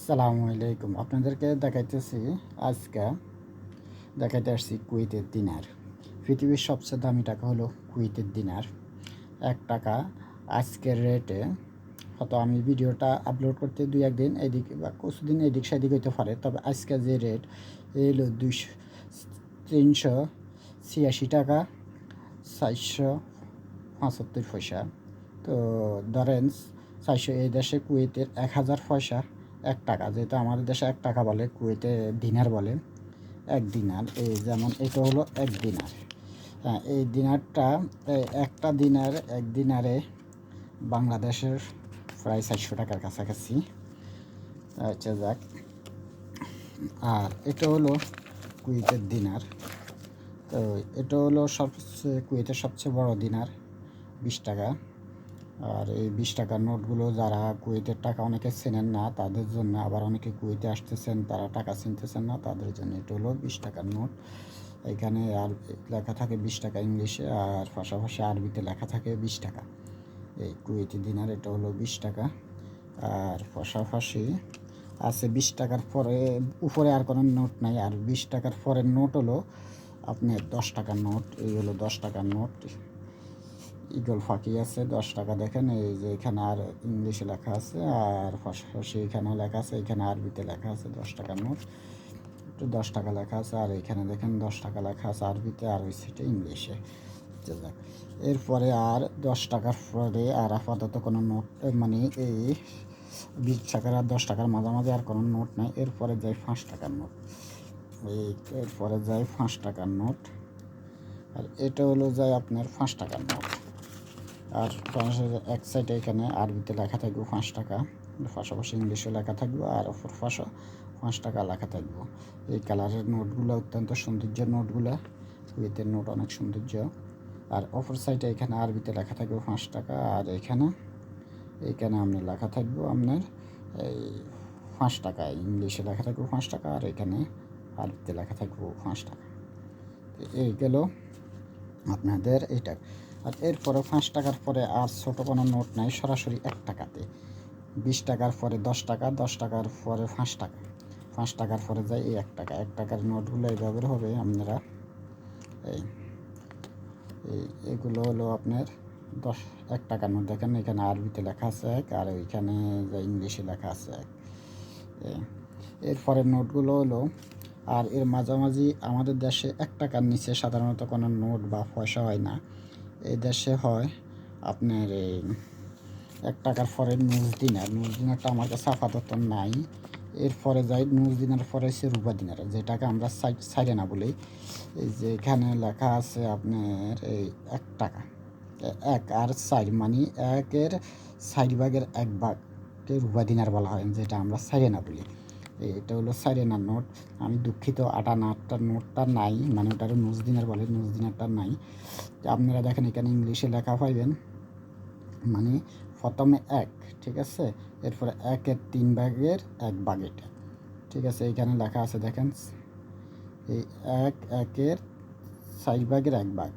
আসসালামু আলাইকুম। আপনাদেরকে দেখাইতেছি আজকে দেখাইতে আসছি কুয়েতের দিনার। পৃথিবীর সবচেয়ে দামি টাকা হলো কুয়েতের দিনার। 1 টাকা আজকের রেটে হয়তো আমি ভিডিওটা আপলোড করতে 2-1 দিন এদিক বা কিছুদিন এদিক সেদিক হইতে পারে, তবে আজকে যে রেট হলো 386 টাকা 475 পয়সা। তো ধরেন 400, এই দেশে কুয়েতের 1000 পয়সা 1 টাকা, যেহেতু আমাদের দেশে 1 টাকা বলে, কুয়েতে দিনার বলে। 1 দিনার, এই যেমন এটা হলো 1 দিনার। হ্যাঁ, এই দিনারটা একটা দিনার, 1 দিনারে বাংলাদেশের প্রায় 400 টাকার কাছাকাছি। আচ্ছা যাক, আর এটা হলো কুয়েতের দিনার। তো এটা হলো কুয়েতের সবচেয়ে বড় দিনার, 20 টাকা। আর এই 20 টাকার নোটগুলো যারা কুয়েতের টাকা অনেকে চেনেন না তাদের জন্য, আবার অনেকে কুয়েতে আসতেছেন তারা টাকা চিনতেছেন না তাদের জন্য এটা হলো 20 টাকার নোট। এখানে আর লেখা থাকে 20 টাকা ইংলিশে, আর পাশাপাশি আরবিতে লেখা থাকে 20 টাকা। এই কুয়েতি দিনার এটা হলো 20 টাকা। আর পাশাপাশি আছে 20 টাকার পরে উপরে আর কোনো নোট নাই। আর 20 টাকার পরের নোট হলো আপনার 10 টাকার নোট। এই হলো 10 টাকার নোট। ইগল ফাঁকি আছে 10 টাকা, দেখেন এই যে এখানে আর ইংলিশে লেখা আছে, আর পাশাপাশি এখানেও লেখা আছে, এখানে আরবিতে লেখা আছে 10 টাকার নোট। একটু 10 টাকা লেখা আছে, আর এখানে দেখেন 10 টাকা লেখা আছে আরবিতে, আর ওই সাইডে ইংলিশে। যাক, এরপরে আর 10 টাকার পরে আর আপাতত কোনো নোট, মানে এই 20 টাকার আর 10 টাকার মাঝামাঝি আর কোনো নোট নাই। এরপরে যায় 5 টাকার নোট। এরপরে যায় 5 টাকার নোট। আর এটা হলো যায় আপনার 5 টাকার নোট। আর এক সাইডে এখানে আরবিতে লেখা থাকবে 5 টাকা, পাশাপাশি ইংলিশে লেখা থাকবে, আর অপর পাশে 5 টাকা লেখা থাকবে। এই কালারের নোটগুলো অত্যন্ত সৌন্দর্যের নোটগুলো, কুয়েতের নোট অনেক সৌন্দর্য। আর অপর সাইডে এখানে আরবিতে লেখা থাকবে 5 টাকা, আর এখানে আপনার লেখা থাকবে আপনার এই 5 টাকা, ইংলিশে লেখা থাকবে 5 টাকা, আর এখানে আরবিতে লেখা থাকবে 5 টাকা। এই গেল আপনাদের এইটা। আর এরপরে 5 টাকার পরে আর ছোটো কোনো নোট নাই, সরাসরি 1 টাকাতে। 20 টাকার পরে 10 টাকা, 10 টাকার পরে 5 টাকা, 5 টাকার পরে যায় এই 1 টাকা। 1 টাকার নোটগুলো এইভাবে হবে আপনারা। এই এগুলো হলো আপনার 1 টাকার নোট। দেখেন এখানে আরবিতে লেখা আছে 1, আর ওইখানে যে ইংলিশে লেখা আছে 1। এরপরের নোটগুলো হলো, আর এর মাঝামাঝি আমাদের দেশে 1 টাকার নিচে সাধারণত কোনো নোট বা পয়সা হয় না। এই দেশে হয় আপনার এই 1 টাকার পরে নুজ দিনার। নুজ দিনারটা আমার কাছে আপাতত নাই। এরপরে যাই নুজ দিনার পরে হচ্ছে রুবা দিনার, যেটাকে আমরা সাইরেনা বলি। এই যে এখানে লেখা আছে আপনার এই 1 টাকা, 1 আর 4, মানে 1/4 1/4কে রুবা দিনার বলা হয়, যেটা আমরা সাইরেনা বলি। এটা হলো সাইরেনার নোট। আমি দুঃখিত, 8 আনার নোটটা নাই, মানে ওটারও নুজ দিনার বলে, নুজ দিনারটা নাই। আপনারা দেখেন এখানে ইংলিশে লেখা পাইবেন, মানে প্রথমে 1, ঠিক আছে, এরপরে 1/3 এটা, ঠিক আছে। এইখানে লেখা আছে দেখেন এই 1/4 1/4